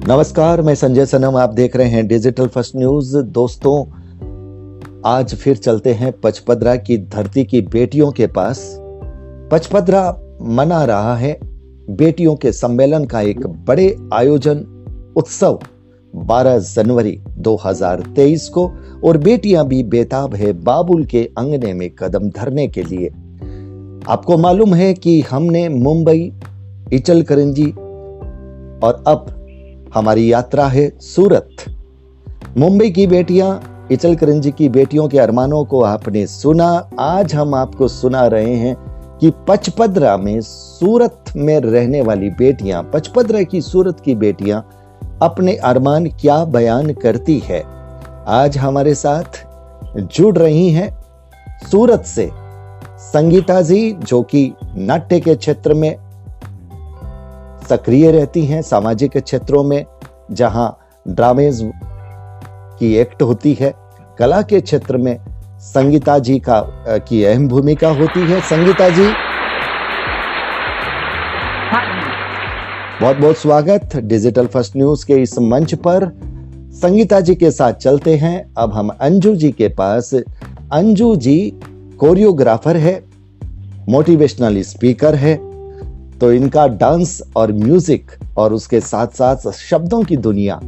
नमस्कार, मैं संजय सनम। आप देख रहे हैं डिजिटल फर्स्ट न्यूज। दोस्तों, आज फिर चलते हैं पचपदरा की धरती की बेटियों के पास। पचपदरा मना रहा है बेटियों के सम्मेलन का एक बड़े आयोजन उत्सव 12 जनवरी 2023 को, और बेटियां भी बेताब है बाबुल के अंगने में कदम धरने के लिए। आपको मालूम है कि हमने मुंबई, इचलकरंजी और अब हमारी यात्रा है सूरत। मुंबई की बेटियां, इचलकरंजी की बेटियों के अरमानों को आपने सुना। आज हम आपको सुना रहे हैं कि पचपदरा में, सूरत में रहने वाली बेटियां, पचपदरा की सूरत की बेटियां अपने अरमान क्या बयान करती है। आज हमारे साथ जुड़ रही हैं सूरत से संगीता जी, जो कि नाट्य के क्षेत्र में सक्रिय रहती हैं, सामाजिक क्षेत्रों में जहां ड्रामेज की एक्ट होती है। कला के क्षेत्र में संगीता जी की अहम भूमिका होती है। संगीता जी, बहुत बहुत स्वागत डिजिटल फर्स्ट न्यूज के इस मंच पर। संगीता जी के साथ चलते हैं अब हम अंजू जी के पास। अंजू जी कोरियोग्राफर है, मोटिवेशनल स्पीकर है, तो इनका डांस और म्यूजिक और उसके साथ साथ शब्दों की दुनिया,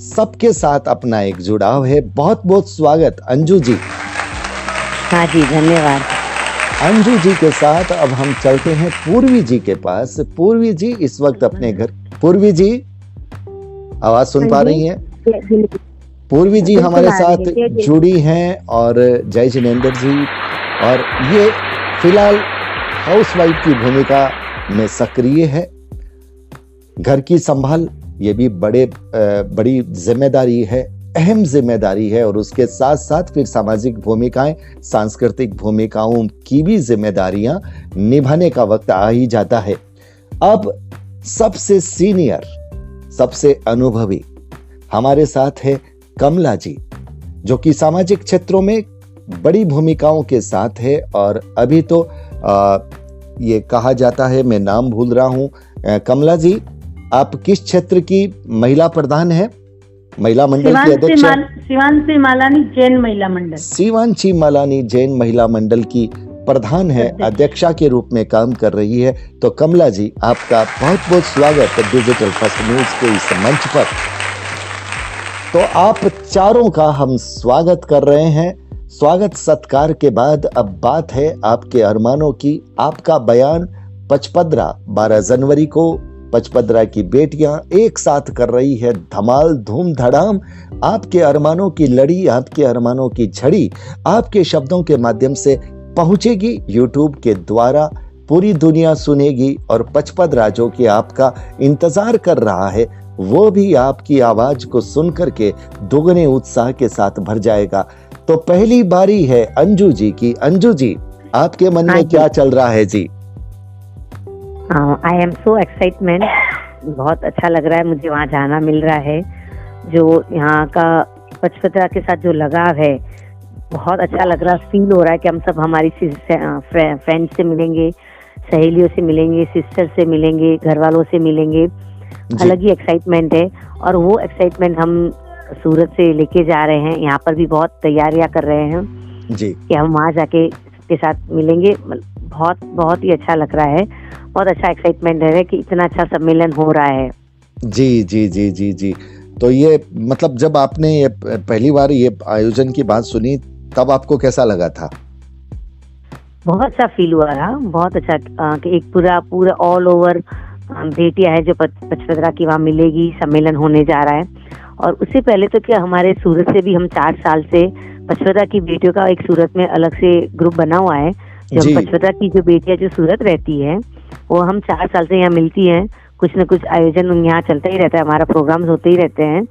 सबके साथ अपना एक जुड़ाव है। बहुत बहुत स्वागत अंजू जी। हाँ जी, धन्यवाद। अंजू जी के साथ अब हम चलते हैं पूर्वी जी के पास। पूर्वी जी इस वक्त अपने घर, पूर्वी जी आवाज सुन पा रही हैं? पूर्वी जी हमारे साथ जुड़ी हैं, और जय जिनेंद्र जी, और ये फिलहाल हाउसवाइफ की भूमिका में सक्रिय है। घर की संभाल ये भी बड़ी जिम्मेदारी है, अहम जिम्मेदारी है, और उसके साथ साथ फिर सामाजिक भूमिकाएं, सांस्कृतिक भूमिकाओं की भी जिम्मेदारियां निभाने का वक्त आ ही जाता है। अब सबसे सीनियर, सबसे अनुभवी हमारे साथ है कमला जी, जो कि सामाजिक क्षेत्रों में बड़ी भूमिकाओं के साथ है। और अभी तो ये कहा जाता है, मैं नाम भूल रहा हूं। कमला जी, आप किस क्षेत्र की महिला प्रधान है, महिला मंडल की अध्यक्ष? शिवांशी मालानी जैन महिला मंडल। शिवांशी मालानी जैन महिला मंडल की प्रधान है, अध्यक्षा के रूप में काम कर रही है। तो कमला जी, आपका बहुत बहुत स्वागत डिजिटल फर्स्ट न्यूज के इस मंच पर। तो आप चारों का हम स्वागत कर रहे हैं। स्वागत सत्कार के बाद अब बात है आपके अरमानों की। आपका बयान पचपदरा 12 जनवरी को पचपदरा की बेटियां एक साथ कर रही है धमाल, धूम धड़ाम। आपके अरमानों की लड़ी, आपके अरमानों की झड़ी आपके शब्दों के माध्यम से पहुंचेगी यूट्यूब के द्वारा, पूरी दुनिया सुनेगी, और पचपदरा जो कि आपका इंतजार कर रहा है, वो भी आपकी आवाज को सुनकर के दोगुने उत्साह के साथ भर जाएगा। तो पहली बारी है अंजू जी की। अंजू जी, आपके मन में क्या चल रहा है जी? I am so excitement. बहुत अच्छा लग रहा है, मुझे वहाँ जाना मिल रहा है। जो यहाँ का पचपदरा के साथ जो लगाव है, बहुत अच्छा लग रहा है। फील हो रहा है कि हम सब हमारी फ्रेंड्स से मिलेंगे, सहेलियों से मिलेंगे, सिस्टर से मिलेंगे, घर वालों से मिलेंगे। अलग ही एक्साइटमेंट है, और वो एक्साइटमेंट हम सूरत से लेके जा रहे हैं। यहाँ पर भी बहुत तैयारियां कर रहे हैं जी कि हम वहाँ जाके के साथ मिलेंगे। बहुत बहुत ही अच्छा लग रहा है, बहुत अच्छा एक्साइटमेंट है कि इतना अच्छा सम्मेलन हो रहा है। जी जी जी जी जी। तो ये मतलब जब आपने ये पहली बार ये आयोजन की बात सुनी, तब आपको कैसा लगा था? बहुत अच्छा फील हुआ था, बहुत अच्छा कि एक पूरा ऑल ओवर बेटियां है जो पचपदरा की वहाँ मिलेगी, सम्मेलन होने जा रहा है। और उससे पहले तो क्या, हमारे सूरत से भी हम 4 साल से पचपदरा की बेटियों का एक सूरत में अलग से ग्रुप बना हुआ है। जो पचपदरा की जो बेटियां जो सूरत रहती है, वो हम 4 साल से यहाँ मिलती हैं। कुछ न कुछ आयोजन यहाँ चलता ही रहता है, हमारा प्रोग्राम्स होते ही रहते हैं।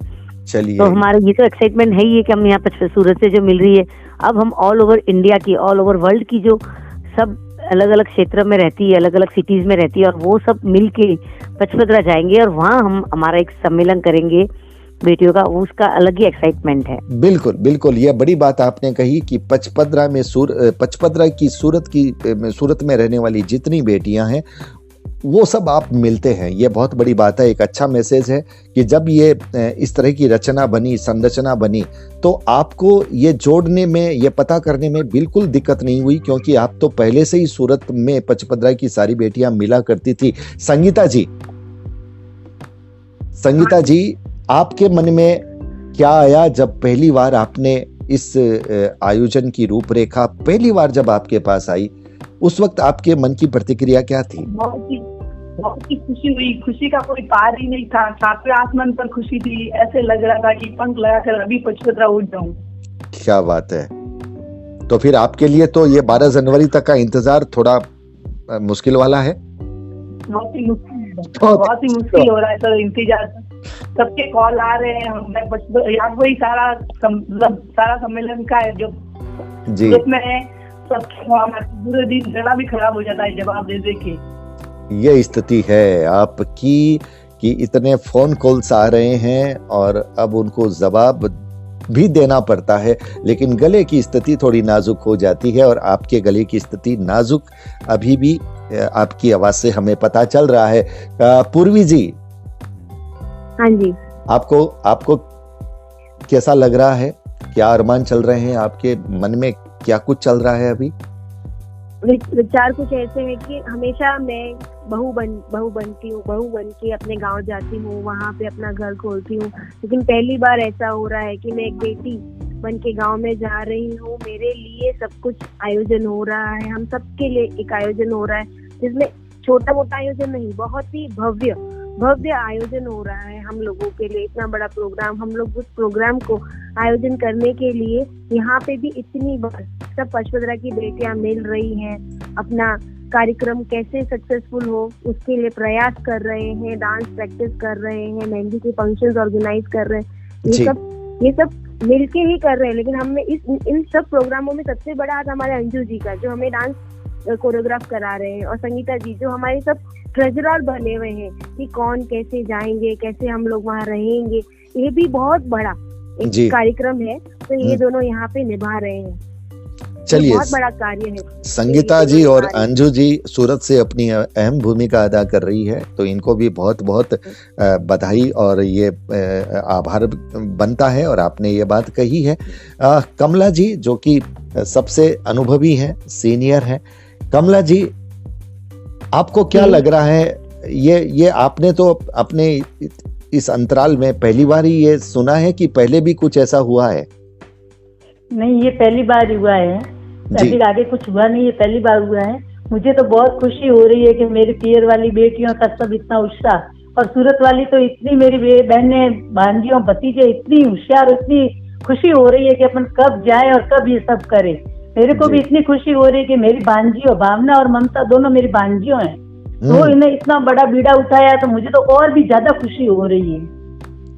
चलिए, तो हमारा ये तो एक्साइटमेंट है ही है कि हम यहाँ सूरत से जो मिल रही है, अब हम ऑल ओवर इंडिया की, ऑल ओवर वर्ल्ड की जो सब अलग अलग क्षेत्र में रहती है, अलग अलग सिटीज में रहती है, और वो सब मिल के पचपदरा जाएंगे और वहाँ हम हमारा एक सम्मेलन करेंगे बेटियों का। उसका अलग ही एक्साइटमेंट है। बिल्कुल बिल्कुल, ये बड़ी बात आपने कही कि पचपदरा की सूरत में रहने वाली जितनी बेटियां हैं, वो सब आप मिलते हैं, ये बहुत बड़ी बात है। एक अच्छा मैसेज है कि जब ये इस तरह की रचना बनी, संरचना बनी, तो आपको ये जोड़ने में, ये पता करने में बिल्कुल दिक्कत नहीं हुई, क्योंकि आप तो पहले से ही सूरत में पचपदरा की सारी बेटियां मिला करती थी। संगीता जी, आपके मन में क्या आया जब पहली बार आपने इस आयोजन की रूपरेखा पहली बार जब आपके पास आई, उस वक्त आपके मन की प्रतिक्रिया क्या थी? बहुत ही खुशी हुई, खुशी का कोई पार ही नहीं था। सातवें आसमान पर खुशी थी, ऐसे लग रहा था कि पंख लगाकर अभी पचपदरा उड़ जाऊं। क्या बात है। तो फिर आपके लिए तो ये 12 जनवरी तक का इंतजार थोड़ा मुश्किल वाला है। बहुत ही मुश्किल हो रहा है सर इंतजार। सबके कॉल आ रहे हैं, मैं वही सारा सम्मेलन का है जो जी उसमें है, सबके पूरे दिन गला भी खराब हो जाता है जवाब दे के। ये स्थिति है आपकी कि इतने फोन कॉल्स आ रहे हैं और अब उनको जवाब भी देना पड़ता है, लेकिन गले की स्थिति थोड़ी नाजुक हो जाती है, और आपके गले की स्थिति नाजुक अभी भी आपकी आवाज से हमें पता चल रहा है। पूर्वी जी, हाँ जी, आपको कैसा लग रहा है? क्या अरमान चल रहे हैं आपके मन में? क्या कुछ चल रहा है अभी? विचार कुछ ऐसे है कि हमेशा मैं बहू बन के अपने गांव जाती हूँ, वहाँ पे अपना घर खोलती हूँ, लेकिन पहली बार ऐसा हो रहा है कि मैं एक बेटी बन के गाँव में जा रही हूँ। मेरे लिए सब कुछ आयोजन हो रहा है, हम सबके लिए एक आयोजन हो रहा है, जिसमें छोटा मोटा आयोजन नहीं, बहुत ही भव्य आयोजन हो रहा है हम लोगों के लिए। इतना बड़ा प्रोग्राम, हम लोग उस प्रोग्राम को आयोजन करने के लिए यहाँ पे भी इतनी बार सब पचपदरा की बेटियां मिल रही हैं, अपना कार्यक्रम कैसे सक्सेसफुल हो उसके लिए प्रयास कर रहे हैं, डांस प्रैक्टिस कर रहे हैं, मेहंदी के फंक्शंस ऑर्गेनाइज कर रहे हैं। ये सब मिलके ही कर रहे हैं। लेकिन हमें इन सब प्रोग्रामों में सबसे बड़ा हाथ हमारे अंजू जी का, जो हमें डांस कोरियोग्राफ करा रहे हैं, और संगीता जी जो हमारे सब ट्रेजरर बने हुए हैं कि कौन कैसे जाएंगे, कैसे हम लोग वहाँ रहेंगे। ये भी बहुत बड़ा एक कार्यक्रम है, तो ये दोनों यहाँ पे निभा रहे हैं। चलिए, बहुत बड़ा कार्य है। संगीता जी और अंजू जी सूरत से अपनी अहम भूमिका अदा कर रही है, तो इनको भी बहुत बहुत बधाई और ये आभार बनता है। और आपने ये बात कही है। कमला जी जो कि सबसे अनुभवी हैं, सीनियर हैं, कमला जी आपको क्या लग रहा है? ये आपने तो अपने इस अंतराल में पहली बार ही ये सुना है कि पहले भी कुछ ऐसा हुआ है? नहीं, ये पहली बार हुआ है, अभी आगे कुछ हुआ नहीं, ये पहली बार हुआ है। मुझे तो बहुत खुशी हो रही है कि मेरी पियर वाली बेटियों का सब इतना उत्साह, और सूरत वाली तो इतनी मेरी बहनें, भांजियों, भतीजे इतनी होशियार, इतनी खुशी हो रही है कि अपन कब जाए और कब ये सब करे। मेरे को भी इतनी खुशी हो रही है कि मेरी भांजियों, भावना और ममता दोनों मेरी भांजियों हैं, तो इन्हें इतना बड़ा बीड़ा उठाया, तो मुझे तो और भी ज्यादा खुशी हो रही है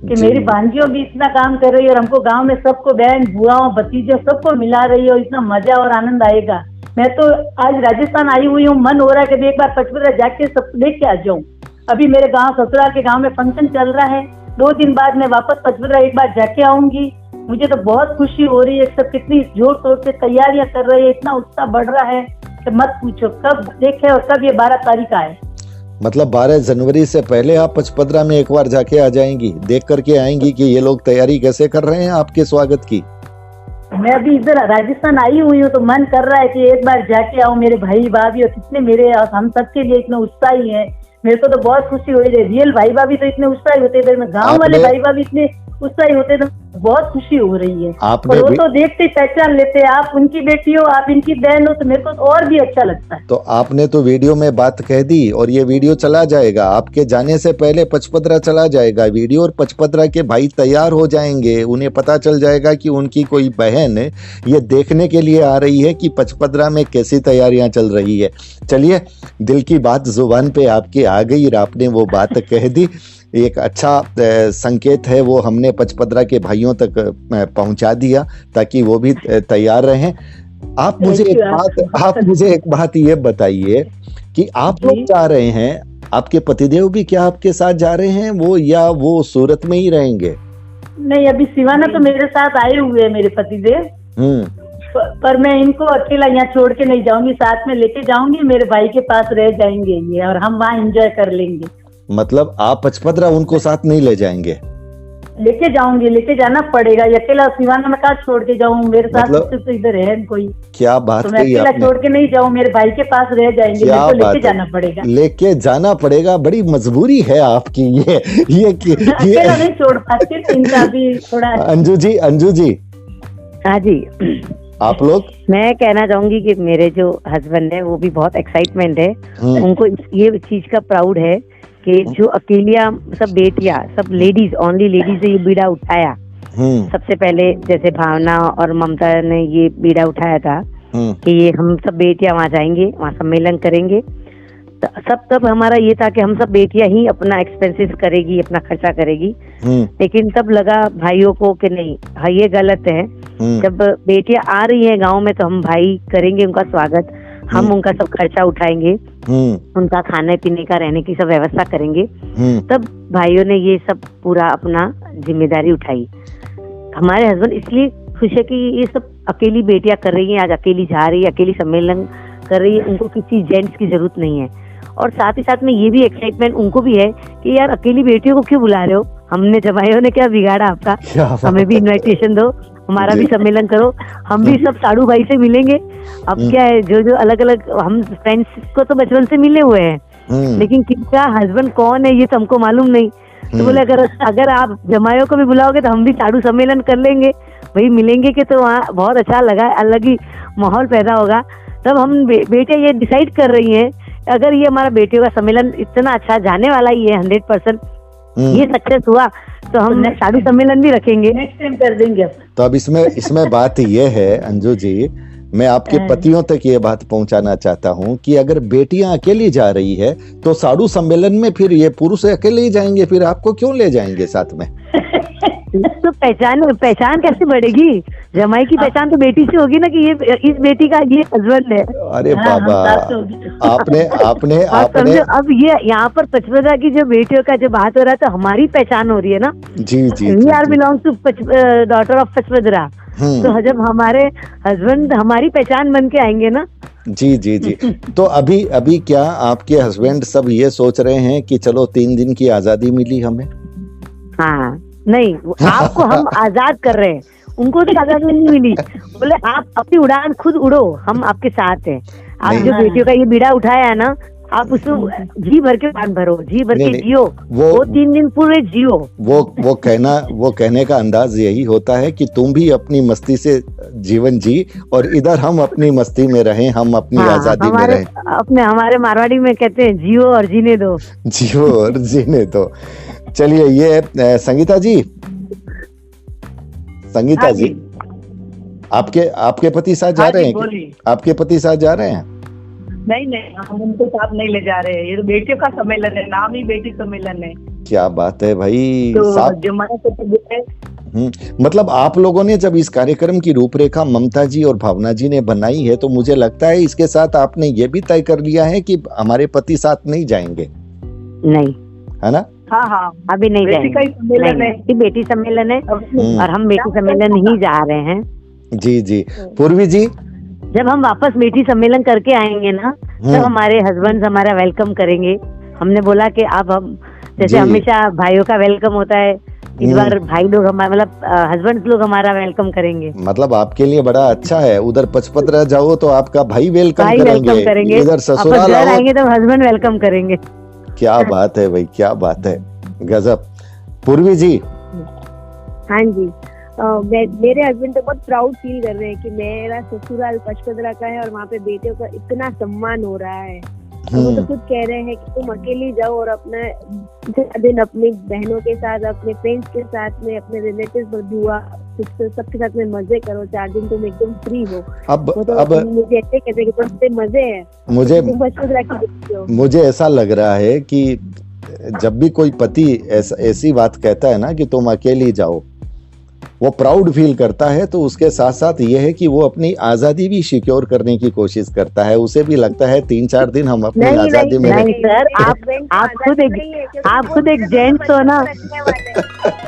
कि मेरी भांजियों भी इतना काम कर रही है, और हमको गांव में सबको, बहन, बुआओं, भतीजों सबको मिला रही है, और इतना मजा और आनंद आएगा। मैं तो आज राजस्थान आई हुई हूँ, मन हो रहा है कि एक बार पचपदरा जाके सब देख के आ जाऊँ। अभी मेरे गाँव ससुराल के गाँव में फंक्शन चल रहा है, 2 दिन बाद मैं वापस पचपदरा एक बार जाके आऊंगी। मुझे तो बहुत खुशी हो रही है। सब कितनी जोर शोर से तैयारियां कर रहे हैं, इतना उत्साह बढ़ रहा है कि मत पूछो। कब देखे और कब ये 12 तारीख आए। मतलब 12 जनवरी से पहले आप पचपदरा में एक बार जाके आ जाएंगी, देख करके आएंगी कि ये लोग तैयारी कैसे कर रहे हैं आपके स्वागत की। मैं अभी इधर राजस्थान आई हुई हूँ, तो मन कर रहा है कि एक बार जाके आऊँ। मेरे भाई भाभी और कितने मेरे, हम सबके लिए इतने उत्साही है। मेरे को तो बहुत खुशी हो रही है। रियल भाई भाभी तो इतने उत्साही होते हैं, गाँव वाले भाई भाभी इतने उत्साही होते, तो बहुत खुशी हो रही है। और वो तो देखते पहचान लेते हैं, आप उनकी बेटी हो, आप इनकी बहन हो, तो मेरे को तो और भी अच्छा लगता है। तो आपने तो वीडियो में बात कह दी, और ये वीडियो चला जाएगा आपके जाने से पहले, पचपदरा चला जाएगा वीडियो, और पचपदरा के भाई तैयार हो जाएंगे। उन्हें पता चल जाएगा कि उनकी कोई बहन ये देखने के लिए आ रही है कि पचपदरा में कैसी तैयारियां चल रही है। चलिए, दिल की बात जुबान पे आपकी आ गई और आपने वो बात कह दी। एक अच्छा संकेत है, वो हमने पचपदरा के भाइयों तक पहुंचा दिया ताकि वो भी तैयार रहें। आप मुझे एक बात ये बताइए कि आप लोग जा रहे हैं, आपके पतिदेव भी क्या आपके साथ जा रहे हैं वो, या वो सूरत में ही रहेंगे? नहीं, अभी सिवाना तो मेरे साथ आए हुए हैं मेरे पतिदेव। पर मैं इनको अकेला यहाँ छोड़ के नहीं जाऊंगी, साथ में लेके जाऊंगी, मेरे भाई के पास रह जाएंगे ये, और हम वहाँ एंजॉय कर लेंगे। मतलब आप पचपदरा उनको साथ नहीं ले जाएंगे? लेके जाऊंगी, लेके जाना पड़ेगा, अकेला सिवाना में कहाँ छोड़ के जाऊँ, मेरे साथ मतलब तो इधर है कोई। क्या बात तो मैं कही अकेला आपने, छोड़ के नहीं जाऊँ, मेरे भाई के पास रह जाएंगे, क्या मेरे को बात लेके है, जाना पड़ेगा। लेके जाना पड़ेगा, बड़ी मजबूरी है आपकी ये अकेला नहीं छोड़ पाती, इनका भी थोड़ा। अंजू जी हाँ जी, आप लोग? मैं कहना चाहूंगी कि मेरे जो हस्बैंड है वो भी बहुत एक्साइटमेंट है, उनको ये चीज का प्राउड है कि जो अकेलिया सब बेटियां, सब लेडीज, ओनली लेडीज से ये बीड़ा उठाया। सबसे पहले जैसे भावना और ममता ने ये बीड़ा उठाया था कि ये हम सब बेटियां वहाँ जाएंगे, वहाँ सम्मेलन करेंगे। तब हमारा ये था कि हम सब बेटियां ही अपना एक्सपेंसेस करेगी, अपना खर्चा करेगी। लेकिन तब लगा भाइयों को कि नहीं, हाँ ये गलत है। जब बेटियां आ रही हैं गांव में तो हम भाई करेंगे उनका स्वागत, हम उनका सब खर्चा उठाएंगे, उनका खाने पीने का, रहने की सब व्यवस्था करेंगे। तब भाइयों ने ये सब पूरा अपना जिम्मेदारी उठाई। हमारे हस्बैंड इसलिए खुश है कि ये सब अकेली बेटियां कर रही हैं, आज अकेली जा रही है, अकेली सम्मेलन कर रही है, उनको किसी जेंट्स की जरूरत नहीं है। और साथ ही साथ में ये भी एक्साइटमेंट उनको भी है कि यार अकेली बेटियों को क्यों बुला रहे हो, हमने जमाइयों ने क्या बिगाड़ा आपका, हमें भी इनविटेशन दो, हमारा भी सम्मेलन करो, हम भी सब साड़ू भाई से मिलेंगे। अब क्या है, जो अलग अलग हम फ्रेंड्स को तो बचपन से मिले हुए हैं, लेकिन किसका हस्बैंड कौन है ये तो हमको मालूम नहीं। तो बोले अगर आप जमाइयों को भी बुलाओगे तो हम भी साड़ू सम्मेलन कर लेंगे, वही मिलेंगे कि तो वहाँ बहुत अच्छा लगा, अलग ही माहौल पैदा होगा। तब हम बेटे ये डिसाइड कर रही हैं, अगर ये हमारा बेटियों का सम्मेलन इतना अच्छा जाने वाला ही है, 100% ये सक्सेस हुआ, तो हम साड़ू सम्मेलन भी रखेंगे, नेक्स्ट टाइम कर देंगे। तो अब इसमें बात ये है अंजू जी, मैं आपके पतियों तक ये बात पहुंचाना चाहता हूं कि अगर बेटियां अकेली जा रही है तो साड़ू सम्मेलन में फिर ये पुरुष अकेले ही जाएंगे, फिर आपको क्यों ले जाएंगे साथ में? तो पहचान कैसे बढ़ेगी? जमाई की पहचान तो बेटी से होगी ना कि ये इस बेटी का ये हस्बैंड है। अरे बाबा, आपने अब ये यहाँ पर पचपदरा की जो बेटियों का जो बात हो रहा है तो हमारी पहचान हो रही है ना। जी, we are belongs to daughter of Pachpadra, तो जब हमारे हस्बैंड हमारी पहचान बन के आएंगे ना। जी। तो अभी क्या आपके हस्बैंड सब ये सोच रहे हैं कि चलो 3 दिन की आजादी मिली हमें? हाँ, नहीं, आपको हम आजाद कर रहे हैं, उनको तो आजादी नहीं मिली। बोले आप अपनी उड़ान खुद उड़ो, हम आपके साथ हैं। आप जो बेटियों का ये बीड़ा उठाया है ना, आप उसको जी भर के पान भरो, जी भर के जियो, वो 3 दिन पूरे जियो। वो कहने का अंदाज यही होता है कि तुम भी अपनी मस्ती से जीवन जी और इधर हम अपनी मस्ती में रहें, हम अपनी आजादी में रहें। हमारे मारवाड़ी में कहते हैं जियो और जीने दो, जियो और जीने दो। चलिए, ये संगीता जी, आपके पति साथ जा रहे हैं? आपके पति साथ जा रहे हैं? नहीं, हम उनको साथ नहीं ले जा रहे हैं, ये तो बेटियों का सम्मेलन है, नाम ही बेटी सम्मेलन है। क्या बात है भाई, तो मतलब आप लोगों ने जब इस कार्यक्रम की रूपरेखा ममता जी और भावना जी ने बनाई है तो मुझे लगता है इसके साथ आपने ये भी तय कर लिया है कि हमारे पति साथ नहीं जाएंगे, नहीं है ना? हाँ, अभी नहीं जाएंगे, बेटी सम्मेलन है और हम बेटी सम्मेलन ही जा रहे हैं। जी। पूर्वी जी, जब हम वापस बेटी सम्मेलन करके आएंगे ना, तब हमारे हस्बैंड हमारा वेलकम करेंगे। हमने बोला कि आप हम जैसे हमेशा भाइयों का वेलकम होता है, इस बार भाई लोग मतलब हस्बैंड लोग हमारा वेलकम करेंगे। मतलब आपके लिए बड़ा अच्छा है, उधर पचपदरा जाओ तो आपका भाई वेलकम करेंगे, इधर ससुराल आएंगे तो हस्बैंड वेलकम करेंगे। क्या बात है भाई, क्या बात है, गजब। पूर्वी जी। हाँ जी, मेरे हस्बैंड तो बहुत प्राउड फील कर रहे हैं कि मेरा ससुराल पचपदरा का है और वहाँ पे बेटियों का इतना सम्मान हो रहा है। वो तो खुद कह रहे हैं कि तुम अकेली जाओ और अपना दिन अपनी बहनों के साथ, अपने फ्रेंड्स के साथ में, अपने रिलेटिव्स, बुआ, सिस्टर, सबके साथ में मजे करो, 4 दिन तुम एकदम फ्री हो। अब मुझे ऐसे कहते हैं कि तुमसे मजे हैं, तुम पचपदरा की बेटी हो। मुझे ऐसा लग रहा है कि जब भी कोई पति ऐसी बात कहता है ना कि तुम अकेली जाओ, वो प्राउड फील करता है, तो उसके साथ साथ ये है कि वो अपनी आजादी भी सिक्योर करने की कोशिश करता है। उसे भी लगता है 3-4 दिन हम अपनी आजादी में नहीं सर, आप खुद एक जेंट्स हो ना।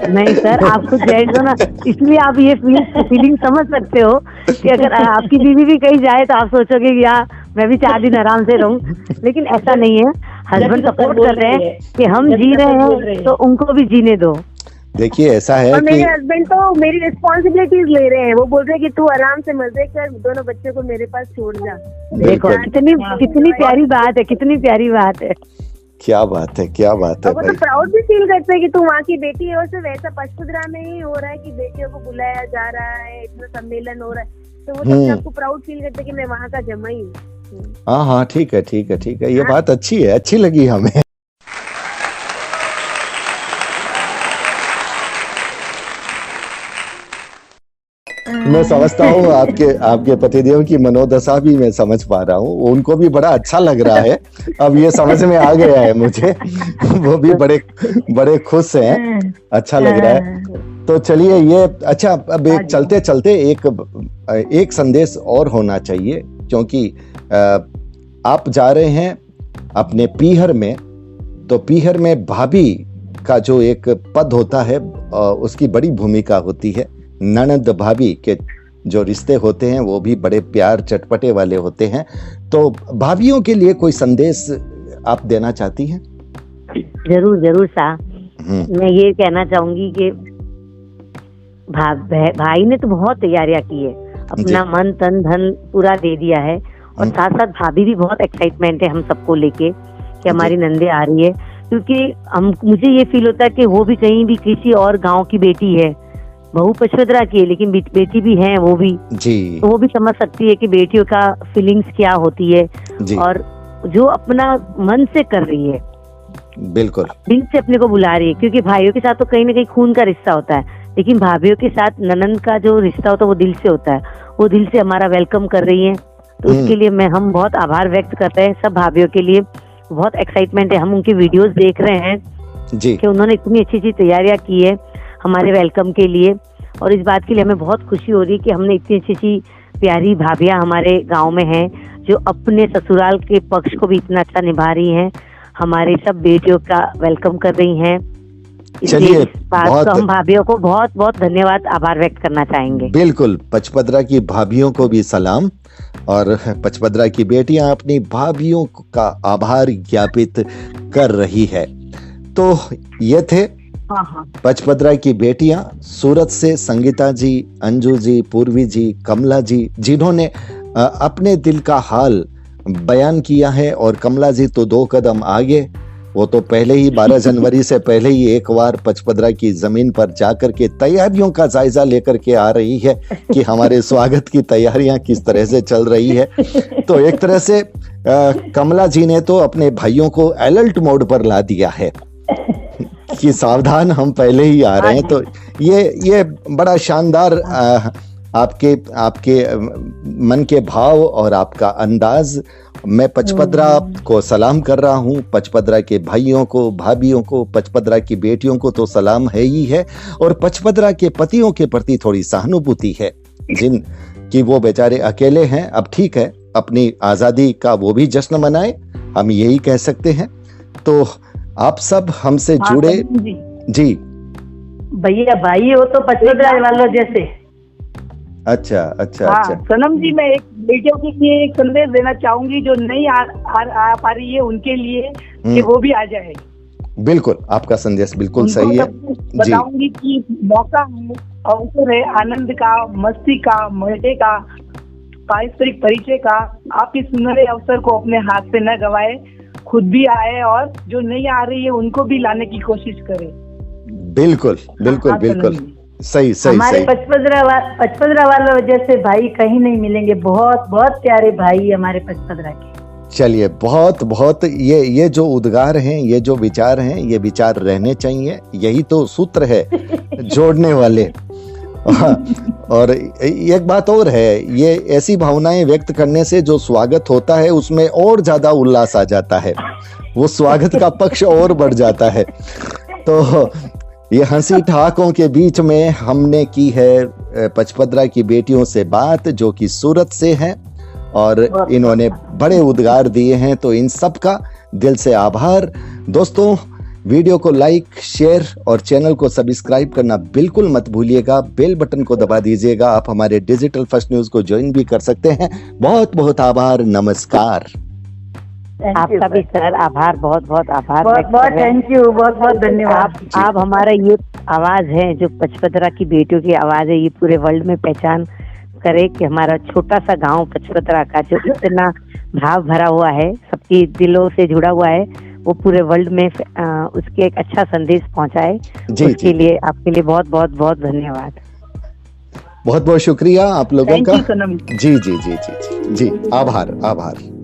नहीं सर, आप खुद जेंट्स हो ना, इसलिए आप ये फीलिंग समझ सकते हो कि अगर आपकी बीवी भी कहीं जाए तो आप सोचोगे कि यार मैं भी 4 दिन आराम से रहूं, लेकिन ऐसा नहीं है। हस्बैंड सपोर्ट कर रहे हैं कि हम जी रहे हैं तो उनको भी जीने दो। देखिए ऐसा है और कि मेरे हस्बैंड तो मेरी रिस्पॉन्सिबिलिटीज ले रहे हैं। वो बोल रहे हैं कि तू आराम से मजे कर, दोनों बच्चे को मेरे पास छोड़ जा। देखो कितनी प्यारी बात है, कितनी प्यारी बात है। क्या बात है, क्या बात है वो तो भाई। प्राउड भी फील करते हैं कि तू वहाँ की बेटी है। और सिर्फ ऐसा पचपदरा में ही हो रहा है कि बेटियों को बुलाया जा रहा है, इतना सम्मेलन हो रहा है, तो वो अपने आपको प्राउड फील करते हैं कि मैं वहाँ का जमाई हूँ। हाँ हाँ, ठीक है ठीक है ठीक है, ये बात अच्छी है, अच्छी लगी हमें। मैं समझता हूँ आपके पतिदेव की मनोदशा भी मैं समझ पा रहा हूँ। उनको भी बड़ा अच्छा लग रहा है, अब ये समझ में आ गया है मुझे। वो भी बड़े खुश हैं, अच्छा लग रहा है। तो चलिए ये अच्छा, अब एक चलते चलते एक संदेश और होना चाहिए, क्योंकि आप जा रहे हैं अपने पीहर में, तो पीहर में भाभी का जो एक पद होता है उसकी बड़ी भूमिका होती है। ननद भाभी के जो रिश्ते होते हैं वो भी बड़े प्यार चटपटे वाले होते हैं। तो भाभियों के लिए कोई संदेश आप देना चाहती हैं? जरूर जरूर साहब, मैं ये कहना चाहूंगी कि भाई ने तो बहुत तैयारियां की है, अपना मन तन धन पूरा दे दिया है, और साथ साथ भाभी भी बहुत एक्साइटमेंट है हम सबको लेके कि हमारी नंदे आ रही है, क्योंकि मुझे ये फील होता है कि वो भी कहीं भी किसी और गांव की बेटी है, बहू पचपदरा की है लेकिन बेटी भी है वो भी जी, तो वो भी समझ सकती है कि बेटियों का फीलिंग्स क्या होती है, और जो अपना मन से कर रही है, बिल्कुल दिल से अपने को बुला रही है, क्योंकि भाइयों के साथ तो कहीं ना कहीं खून का रिश्ता होता है, लेकिन भाभीियों के साथ ननंद का जो रिश्ता होता है वो दिल से होता है। वो दिल से हमारा वेलकम कर रही है, तो उसके लिए हम बहुत आभार व्यक्त कर रहे हैं सब भाभीियों के लिए। बहुत एक्साइटमेंट है, हम उनकी वीडियोस देख रहे हैं जी कि उन्होंने इतनी अच्छी तैयारियां की है हमारे वेलकम के लिए, और इस बात के लिए हमें बहुत खुशी हो रही है कि हमने इतनी अच्छी प्यारी भाभियां हमारे गांव में हैं जो अपने ससुराल के पक्ष को भी इतना अच्छा निभा रही हैं, हमारे सब बेटियों का वेलकम कर रही हैं। चलिए तो हम भाभियों को बहुत बहुत धन्यवाद आभार व्यक्त करना चाहेंगे। बिल्कुल, पचपदरा की भाभियों को भी सलाम, और पचपदरा की बेटियां अपनी भाभियों का आभार ज्ञापित कर रही है। तो ये थे पचपदरा की बेटियां, सूरत से संगीता जी, अंजू जी, पूर्वी जी, कमला जी, जिन्होंने अपने दिल का हाल बयान किया है। और कमला जी तो 2 कदम आगे, वो तो पहले ही 12 जनवरी से पहले ही एक बार पचपदरा की जमीन पर जाकर के तैयारियों का जायजा लेकर के आ रही है कि हमारे स्वागत की तैयारियां किस तरह से चल रही है। तो एक तरह से कमला जी ने तो अपने भाइयों को अलर्ट मोड पर ला दिया है कि सावधान, हम पहले ही आ रहे हैं। तो ये बड़ा शानदार आपके मन के भाव और आपका अंदाज। मैं पचपदरा को सलाम कर रहा हूँ, पचपदरा के भाइयों को, भाभियों को, पचपदरा की बेटियों को तो सलाम है ही है, और पचपदरा के पतियों के प्रति थोड़ी सहानुभूति है, जिन कि वो बेचारे अकेले हैं। अब ठीक है, अपनी आज़ादी का वो भी जश्न मनाए, हम यही कह सकते हैं। तो आप सब हमसे जुड़े जी। भैया भाई हो तो पचपदरा वालों जैसे। अच्छा। सनम जी, मैं एक बेटियों के लिए एक संदेश देना चाहूंगी जो नहीं आ पा रही है उनके लिए, कि वो भी आ जाए। बिल्कुल, आपका संदेश बिल्कुल सही है। बताऊंगी कि मौका है, अवसर है, आनंद का, मस्ती का, मजे का, पारस्परिक परिचय का। आप इस सुनहरे अवसर को अपने हाथ से न गवाए, खुद भी आए और जो नहीं आ रही है उनको भी लाने की कोशिश करें। बिल्कुल बिल्कुल बिल्कुल सही। हमारे पचपदरा वालों जैसे भाई कहीं नहीं मिलेंगे। बहुत बहुत प्यारे भाई हमारे पचपदरा के। चलिए, बहुत ये जो उद्गार हैं, ये जो विचार हैं, ये विचार रहने चाहिए। यही तो सूत्र है जोड़ने वाले। और एक बात और है, ये ऐसी भावनाएं व्यक्त करने से जो स्वागत होता है उसमें और ज्यादा उल्लास आ जाता है, वो स्वागत का पक्ष और बढ़ जाता है। तो ये हंसी ठहाकों के बीच में हमने की है पचपदरा की बेटियों से बात, जो कि सूरत से हैं और इन्होंने बड़े उद्गार दिए हैं, तो इन सब का दिल से आभार। दोस्तों, वीडियो को लाइक, शेयर और चैनल को सब्सक्राइब करना बिल्कुल मत भूलिएगा। बेल बटन को दबा दीजिएगा। आप हमारे डिजिटल फर्स्ट न्यूज को ज्वाइन भी कर सकते हैं। बहुत बहुत आभार, नमस्कार। आपका भी सर आभार, बहुत बहुत आभार। बहुत बहुत थैंक यू, बहुत बहुत धन्यवाद। आप हमारा ये आवाज है, जो पचपदरा की बेटियों की आवाज है, ये पूरे वर्ल्ड में पहचान करे कि हमारा छोटा सा गांव पचपदरा का जो इतना भाव भरा हुआ है, सबकी दिलों से जुड़ा हुआ है, वो पूरे वर्ल्ड में उसके एक अच्छा संदेश पहुंचाए। उसके लिए आपके लिए बहुत बहुत बहुत धन्यवाद। बहुत बहुत शुक्रिया आप लोगों का। थैंक यू सनम। जी जी जी जी जी जी, आभार आभार।